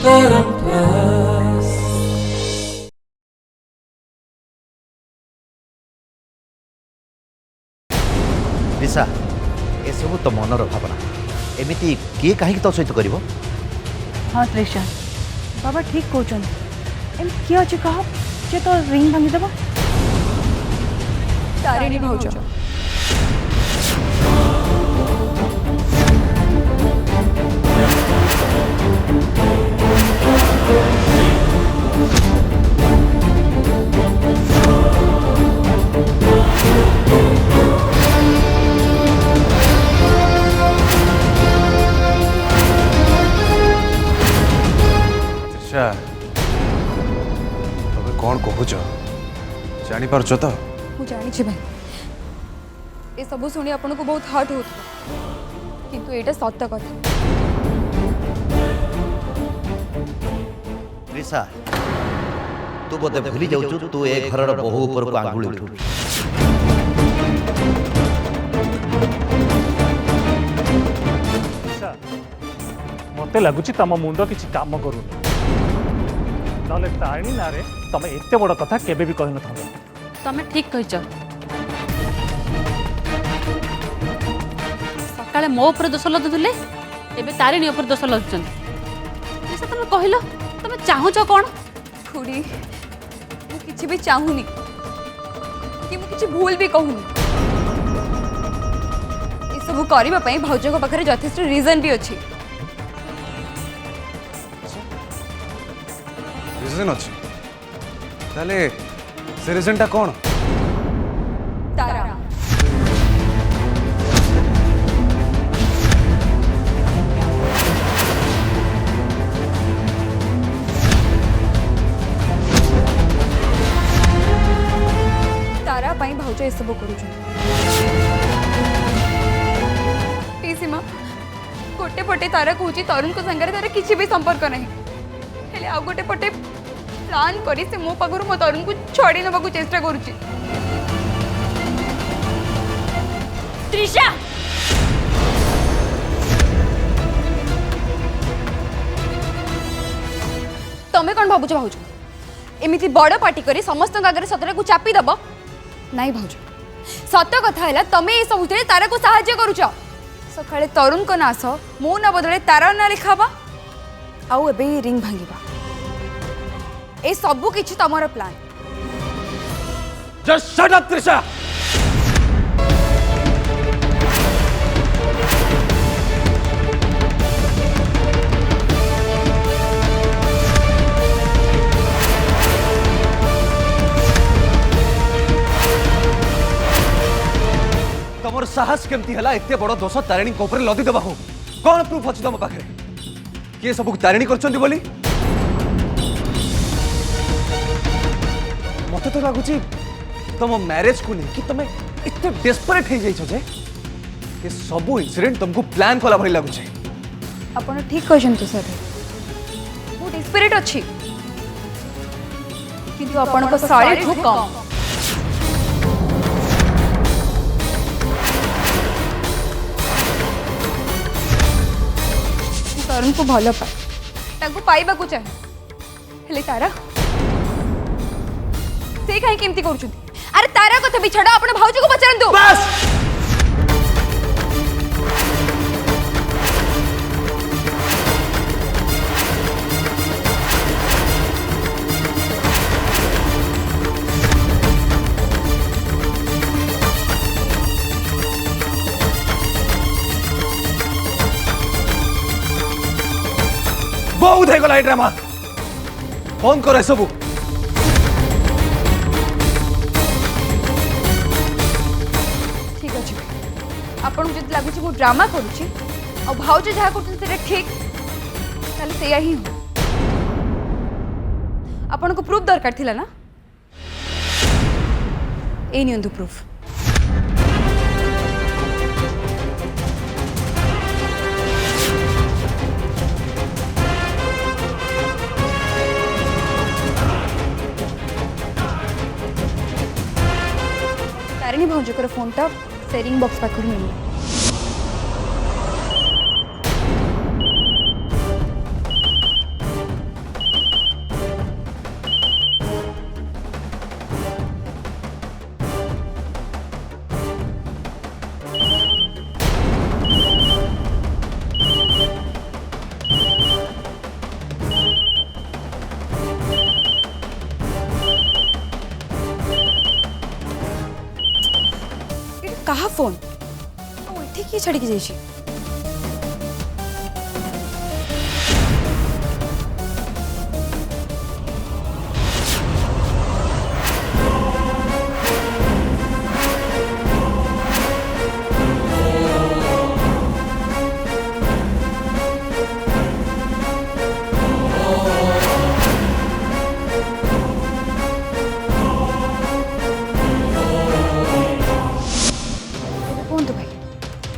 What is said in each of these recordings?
ऋषा ए सब तो मनर भावना एमती किए कहीं तो सहित कर हाँ त्रिशा बाबा ठीक कहते एम किए अच्छे कह जे तो रिंग भांगीदेव तारिणी भाउज तबे कौन कहूच जानी पारछ तो मु जानी भाई ये सब शुणी आपन को बहुत हर्ट हो किंतु एटा सत्य कथा ऋषा तू बोधे भूली जाऊँ तू ए घर बहु ऊपर को आंगुली उठू मत लगुच तुम मुंड किसी काम करूनी ना तारिणी ना तुम एत बड़ कथा केबे भी कही न तमें ठीक कह सकाଳେ मो ऊपर दोष लदुले एबे तारिणी ऊपर दोष लदुचंती तुम कहल तुम चाहूच कौन खुड़ी मु किछि भी चाहूनी कि मु किछि भूल भी कहूनी ये सब करबा पई भाउज को पाखरे यथेष्ट रीजन भी अछि रीजन अच्छी ताले से रीजनटा कौन तारा तारा पई भाउज ए सब करू सीमा गोटे पटे तारा कहूँ तरुण को संगे तार किसी भी संपर्क नहीं हेले आ गोटे पटे प्लान करी से मो पाखर मो तरुण को छड़ी नबा चेष्टा करुची त्रिशा तमें कौन भावुच भाउज एमती बड़ पार्टी करी समस्त आगे सतरा को चापी दब नाई भाउज सत कथा है तमें ये सब तारा को साहाय्य करुच सकाळे तरुण को नाश मो ना बदले तारा ना लिखाबा आउ एबे रिंग भांगिबा ए सबु किछि तमरो plan just shut up Trisha तमर साहस केमती हला एते बड़ दोष तारिणी को ऊपर लदी देबा हो कौन प्रूफ अछि तम पाखरे के सब तारिणी करछंती बोली मते तो लागुची तुम मैरिज को नहीं कि तुम इतने डेस्परेट हो जाइछ जे कि सब इंसिडेंट तुमको प्लान कला भली लागुची आपण ठीक कहछंतु सर मु डिस्पिरिट अछि किंतु आपण को सारे ठु कम तरुण को भल पाए ताको पाइबा को चाहे हेले तारा से कहीं केमती करूछंती अरे तारा कथा भी छड़ा अपन भाउज को पचारंतु बस बहुत है गला ड्रामा फोन करे सबू ठीक अच्छे आपन जब लगुच मु ड्रामा करुच्ची आ भाउज जहाँ कर ठीक ताले सेया ही हो आपन को प्रूफ दरकार थिला ना ए नियंतु प्रूफ तारिणी भाउजकर फोनटा सेयरिंग बॉक्स पाखर मिल क्या फोन ठीक किए छाड़ी जाइए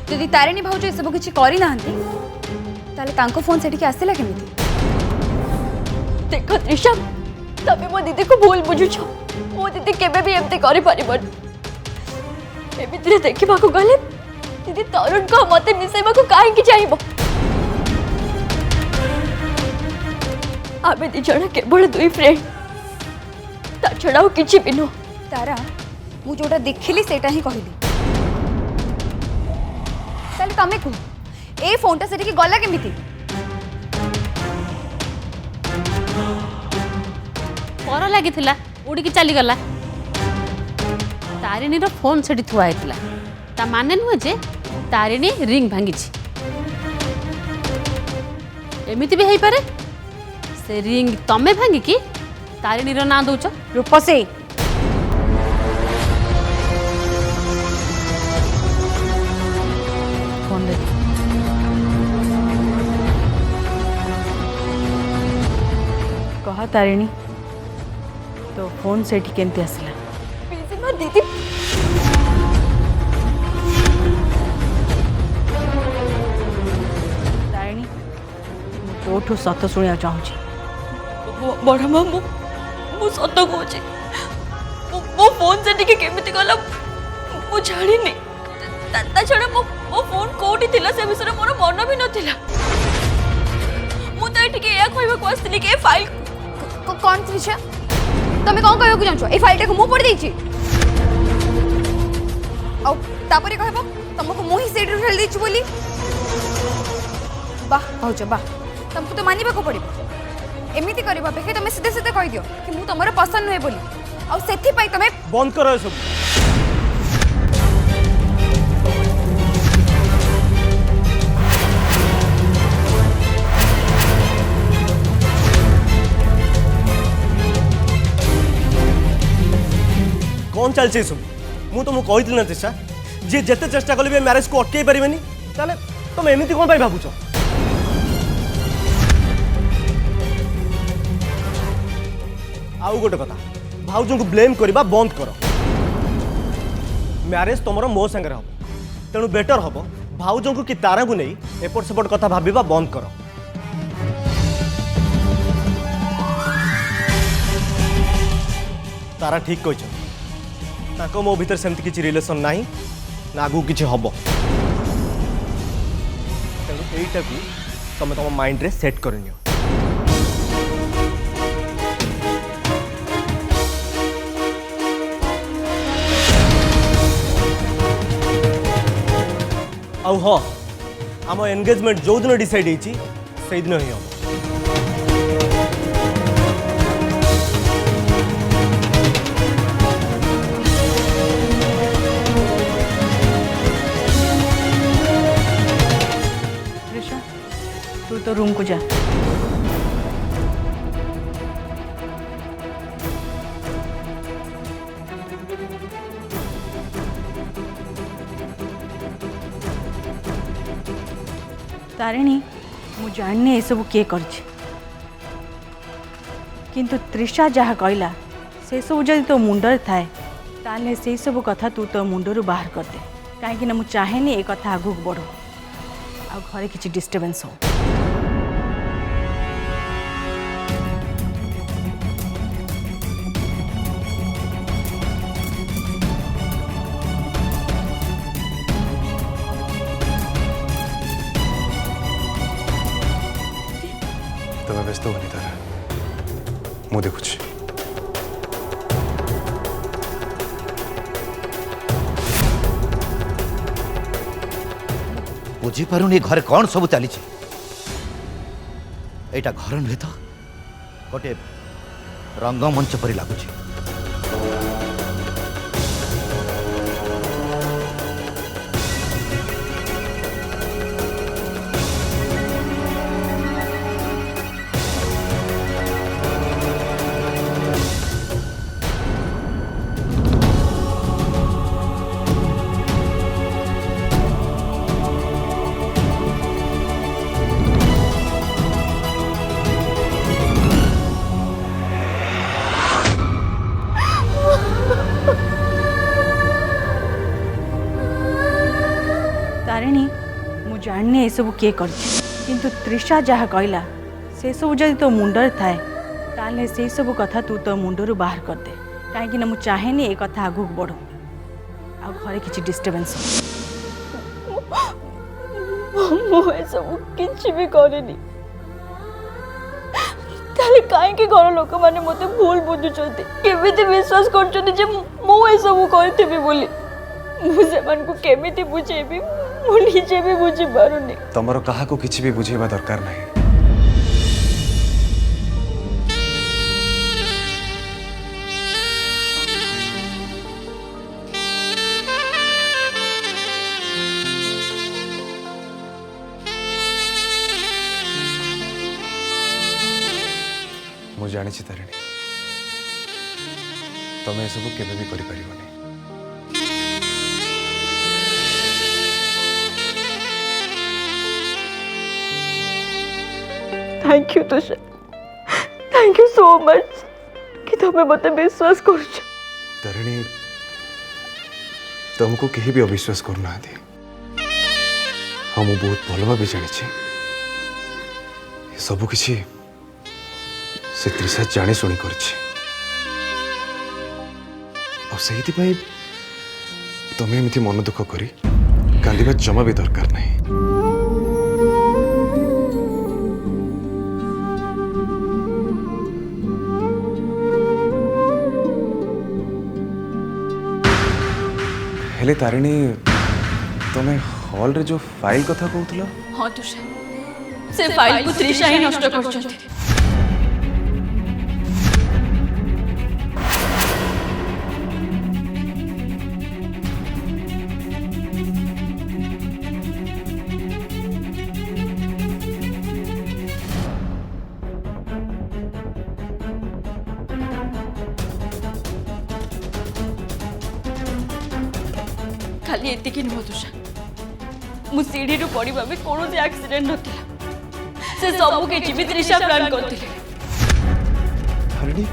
ଯଦି ତାରିଣୀ ଭାଉଜ ଏସବୁ କିଛି କରିନାହାନ୍ତି ତାହେଲେ ତାଙ୍କ ଫୋନ୍ ସେଠିକି ଆସିଲା କେମିତି? ଦେଖ ତ୍ରିଷା ତମେ ମୋ ଦିଦିକୁ ଭୁଲ ବୁଝୁଛ ମୋ ଦିଦି କେବେ ବି ଏମିତି କରିପାରିବନି ଏମିତିରେ ଦେଖିବାକୁ ଗଲେ ଦିଦି ତରୁଣକୁ ମତେ ମିଶାଇବାକୁ କାହିଁକି ଚାହିଁବ ଆମେ ଦି ଜଣ କେବଳ ଦୁଇ ଫ୍ରେଣ୍ଡ ତା ଛଡ଼ା ଆଉ କିଛି ବି ନୁହଁ ତାରା ମୁଁ ଯୋଉଟା ଦେଖିଲି ସେଇଟା ହିଁ କହିଲି ତାହେଲେ ତମେ କୁହ ଏଇ ଫୋନ୍ଟା ସେଠିକି ଗଲା କେମିତି? ପର ଲାଗିଥିଲା ଉଡ଼ିକି ଚାଲିଗଲା ତାରିଣୀର ଫୋନ୍ ସେଠି ଥୁଆ ହେଇଥିଲା ତା ମାନେ ନୁହେଁ ଯେ ତାରିଣୀ ରିଙ୍ଗ ଭାଙ୍ଗିଛି ଏମିତି ବି ହେଇପାରେ ସେ ରିଙ୍ଗ ତମେ ଭାଙ୍ଗିକି ତାରିଣୀର ନାଁ ଦଉଛ ରୂପସୀ ଫୋନ୍ ଦେ कह तारिणी तो फोन सेठी केमती आसला पिसी मो दीदी तारिणी तोठू सत शुणा चाहूँ बड़ माँ मु सत कहूँ मो फोन से केमिति गला मु जानी छड़ा मो फोन कोठी थिला से विषय मोर मन भी नथिला मु तो एठिके या कहबा को आस्तिली के फाइल कौन त्रिषा तमे कौन कहबा को जानछो ए फाइलटा को मु पढ़ देछि औ तापरे कहबो तुमको मु ही सेट उठल देछि बोली वाह भाउज वाह तुमको तो मानिबा को पड़िबो एमिति करबा बेखे तमे सीधे सीधे कहि दियो कि मु तमरो पसंद नहे बोली औ सेथि पई तमे बंद करो सब कौन चलছে सब मु तुमको कही ना त्रिषा जी जिते चेष्टा कले भी मैरेज को अटकई पारिबेनी ताले तुम एमिति कोन भाई भाबुछ आउ गोटे कथा भाउजों को ब्लेम करबा बंद करो मैरेज तुमरो मो संगे हम तेणु बेटर हम भाउजों को कि तारा को नहीं एपट सेपट कथा भाबा बंद करो तारा ठीक कह ताको मो भीतर सेमती किसी रिलेशन नहीं ना आगू किसी हम तेणु यहीटा को तुम तुम माइंड रे सेट करनी आउ हाँ आम एंगेजमेंट जो दिन डिसाइड होती से दिन ही हम तू तो रूम को जा तारिणी मु जानी ये सब किए कर किंतु त्रिषा जहाँ कहला से सब जदि तो मुंडर थाए ताले से सब कथा तू तो मुंडरू बाहर कर दे कहीं मु चाहेनी ए कथा आगू बढ़ू आ घरे किसी डिस्टर्बेंस हो तब व्यस्त होनी तारा मु देखुची बुझीपारुनी घरे कौन सब चली एटा घर नुहे तो गोटे रंगमंच परी लगुच ଜାଣିନି ଏସବୁ କିଏ କରିଛି କିନ୍ତୁ ତୃଷା ଯାହା କହିଲା ସେସବୁ ଯଦି ତୋ ମୁଣ୍ଡରେ ଥାଏ ତାହେଲେ ସେଇ ସବୁ କଥା ତୁ ତୋ ମୁଣ୍ଡରୁ ବାହାର କରିଦେ କାହିଁକି ନା ମୁଁ ଚାହେଁନି ଏ କଥା ଆଗକୁ ବଢ଼ୁ ଆଉ ଘରେ କିଛି ଡିଷ୍ଟର୍ବାନ୍ସ ମୁଁ ଏସବୁ କିଛି ବି କରିନି ତାହେଲେ କାହିଁକି ଘର ଲୋକମାନେ ମୋତେ ଭୁଲ ବୁଝୁଛନ୍ତି କେମିତି ବିଶ୍ୱାସ କରୁଛନ୍ତି ଯେ ମୁଁ ଏସବୁ କରିଥିବି ବୋଲି ମୁଁ ସେମାନଙ୍କୁ କେମିତି ବୁଝେଇବି ମୁଁ ନିଜେ ବି ବୁଝିପାରୁନି ତମର କାହାକୁ କିଛି ବି ବୁଝେଇବା ଦରକାର ନାହିଁ। ମୁଁ ଜାଣିଛି ତାରିଣୀ ତମେ ଏସବୁ କେବେ ବି କରିପାରିବନି। Thank you Tushar thank you so much कि तुम्हें मत विश्वास कर तारिणी तुमको कहीं भी अविश्वास करना हाँ मुझे बहुत भल भाव जानी सबु किसी से तृषा जानी शुणी कर तुम्हें एमती मन दुख करी कांदिबा जमा भी दरकार नहीं। हेले तारिणी तुम्हें हॉल रे जो फाइल कथा कहूतला हाँ तुषार से फाइल को तृषा ही नष्ट कर खाली एतिकी नुह तुषार मु सीढ़ी रु पड़वा भी कौन एक्सीडेंट नथिला से सब किछि भी तृषा प्लान करथिले। तारिणी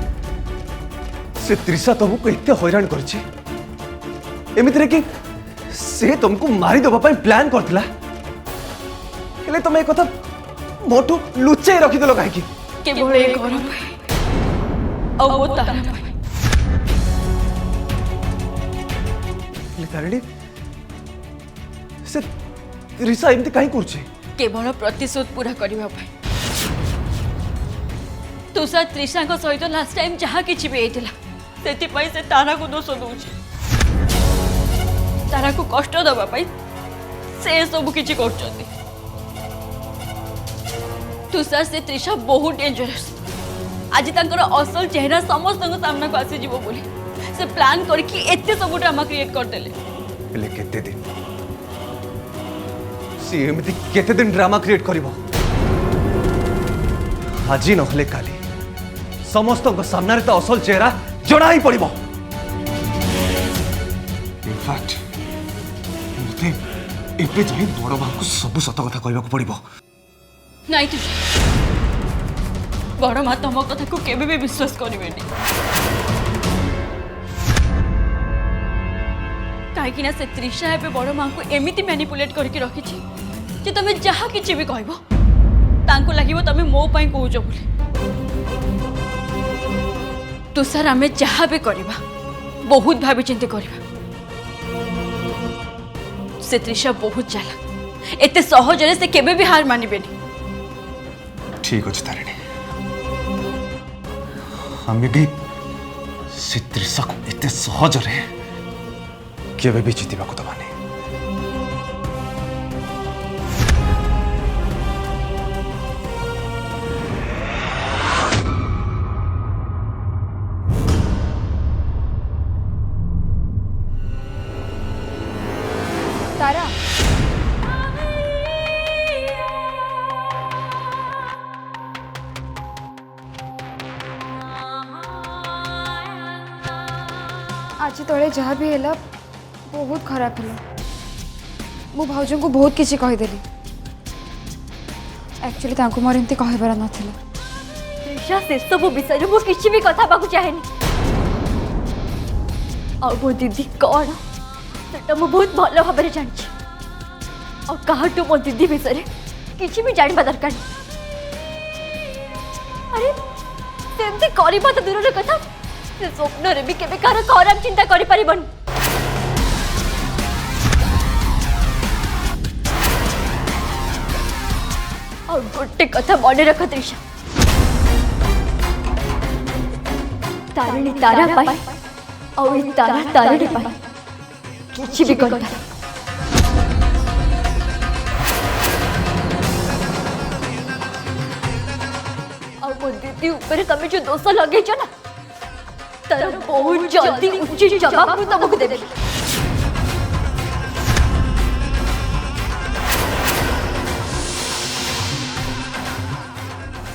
से तृषा तुमको एते हैरान करछि एमितरे कि से तुमको मारी दबा पई प्लान करथिला हेले तुम ए कथा मोटू लुचे रखि देलो काहे कि केवल एक घर पे और वो तारा पे हेले तारिणी से तृषा एमती काहे करछि केवल प्रतिशोध पूरा करबा पे तुषार तृषा को सहित लास्ट टाइम जहाँ किछि भी हेतिला सेति पई से तारा को दोष दउछि तारा को कष्ट दबा पई से सब किछि करछथि। तुषार से तृषा बहुत डेंजरस आज तांकर असल चेहरा समस्त सामना को आसी जीवो बोली से प्लान करके एते सब ड्रामा क्रिएट कर देले हेले केते दिन सी एमती केते दिन ड्रामा क्रिएट करिवो आज नहले काली समस्त सामने तो असल चेहरा जड़ा ही पड़िबो। इनफैक्ट मते एबे जाई बड़ बा को सब सत कथा कहबा को पड़िबो। नहीं तुषार बड़ माँ तुम कथा को केबे भी विश्वास करिवेनी कहीं से तृषा एवं बड़ माँ को एमती मैनिपुलेट करके रखी जे तुम्हें जहाँ किसी भी कहब तांको लगे तुम्हें मो पाई कहूच बोली। तुषार आमे जहाँ भी करवा बहुत भावी चिंती करवा से तृषा बहुत चालाक एते सहजरे से केबे भी हार मानिबेनी। ठीक अच्छे तारिणी हमें भी से तृषा को इतने सहज रे केबे भी जीतिबा को दबानी। तारा आज तले जहाँ भी है बहुत खराब है मो भाउज को बहुत किसी कहीदेली एक्चुअली तांको मोर एमती कहबार नाथिला तृषा से सब विषय में किसी भी कथा पाकु चाहेनी और वो दीदी कौन सेटा मु बहुत भल भाव जानी और कहाटू मो दीदी विषय किसी भी जानवा दरकार अरे सेमती करबा तो दूर कथा से स्वप्न रे भी केबे कार खराब चिंता करि परिबन और गोटे कथा मन रख त्रिशा तारिणी तारा पाई और तारा तारिणी पाई किसी भी कर और मो दीदी ऊपर तमें जो दोष लगे ना तार बहुत जल्दी उचित जवाब मु तुमको देबी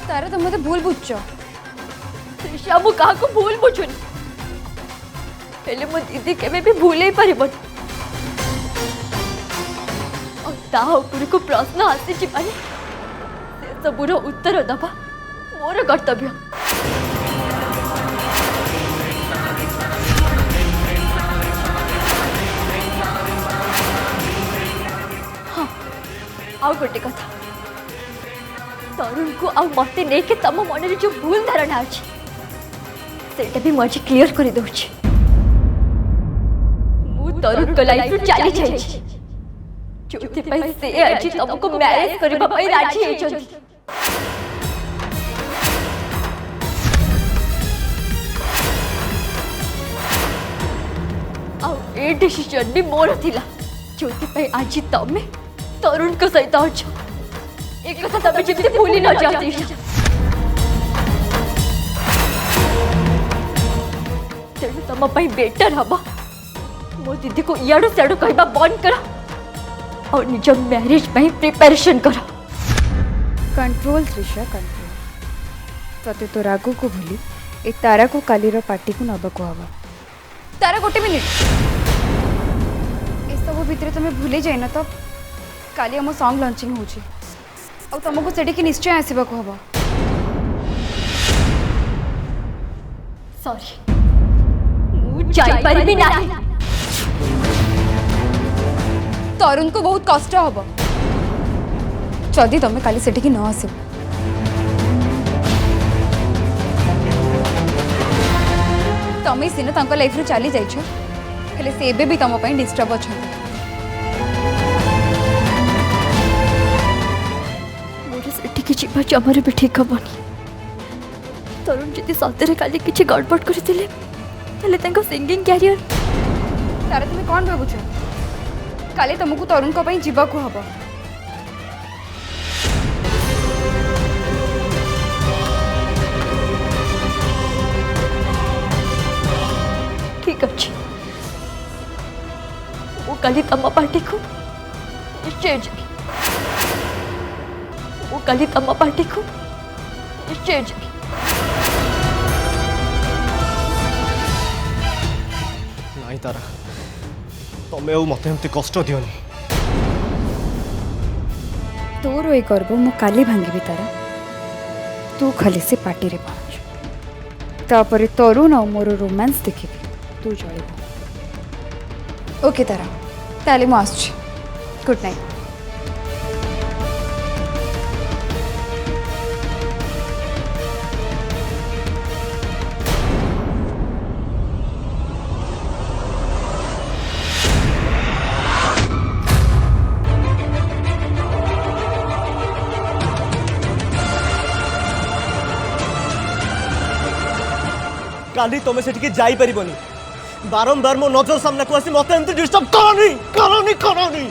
तारा तुम मते भूल बुझछ त्रिशा मु काहा को भूल बुझुनी पहले मो दीदी केबे भी भूल ही परिबन और ता ऊपर को प्रश्न आसी छिपाने से सबुर उत्तर दबा मोर कर्तव्य हाँ आउ गोटे कथा तरुण को आ मते नहीं के तम मन रे जो भूल धारणा अछि सेटा भी मुझे क्लियर कर दउछि मु तरुण को लाइफ रे चली जाई जोते पई से आज तुमको मैरिज करबा पई राजी हे छथि आ ए डिसीजन भी मोर थिला जोते पई आज तमे तरुण को सहित अछ एक कथा तबे जेते भूली न जाती तेणु तुम बेटर हम मो दीदी को इाड़ू सियाड़ू कहवा बंद कर और निज मैरिज प्रिपरेशन कर कंट्रोल त्रिशा कंट्रोल तते तो रागू को भूली ए तारा को कालीर पार्टी को नबा को हवा तारा गोटे मिनिट ए सब भितर तुम भूली जाए ना तो काली हम सॉन्ग लॉन्चिंग होची और तुमको सेठी की निश्चय आसीबा को हवा सॉरी मु जाई परिबी नाही तरुण को बहुत कष्ट हब जदि तुम काली सेठी की न आसब तुम सीना तांको लाइफ रे चली जाइछ हेले से एबे भी तुम पई डिस्टर्ब अछन मोर सेठी की जीवा जमरे भी ठीक हबनी तरुण जदि सतेरे काली किछि गड़बड़ करथिले तले तांको सिंगिंग कैरियर तारे तुम कौन भावुछ काले तुमको तरुण को पई जीवा को हब ठीक अच्छे वो काली तम पार्टी को निश्चय जी वो काली तम पार्टी को निश्चय जी नहीं तारा तमें मत कष्ट दियोनी तोर ये गर्व मु काली भांगी तारा तू खाली से पार्टी रे पहुंच तापर तरुण और मोर रोमांस देखी तू चल ओके तारा ताले मु आसुची गुड नाइट काली तुम से जाई परिबनी बारंबार मो नजर सामने को आसी मत एमती डिस्टर्ब करनी करनी करनी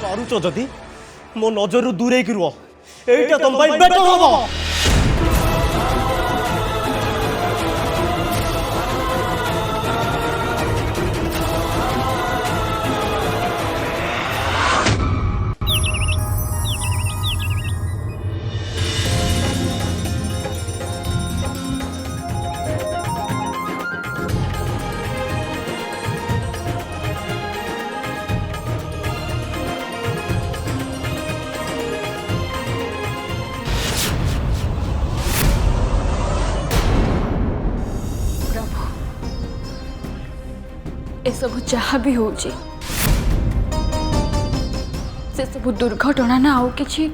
करूच जदि मो नजर दूरे की रुह एटा तुम भाई बेटर हबो सब जहाँ भी हो से सब दुर्घटना ना आउ किछि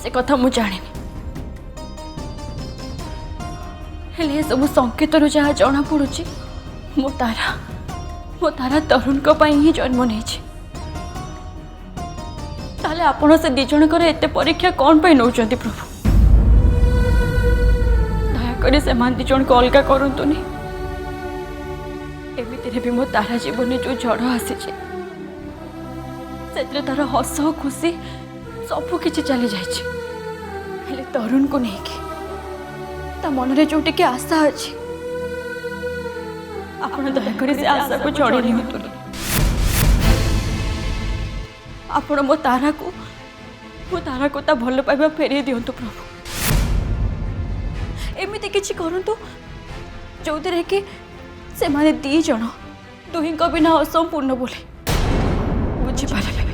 से कथा मु जाने हेले सब संकेत जहाँ जना पड़ुची मो तारा तरुण को पाई ही जन्म नहीं ताले आपण से दी जणकर एते परीक्षा कौन पे नौचंती प्रभु दयाकर से दी जन को अलगा करतुनी एमितिरे भी मो तारा जीवन जो झड़ आसी से तार हस खुशी सब किछि चली जाइए तरुण को नहीं ता मन रे जो टिके आशा अछि आपण दयाकर से आशा को छड़ी नियंतु आपण मो तारा को ता भल पाइबा फेरी दियंतु प्रभु एमिति किछि करंतु जोथिरे कि से माने दी जण दुहिंक बिना असंपूर्ण बोले बुझी पारे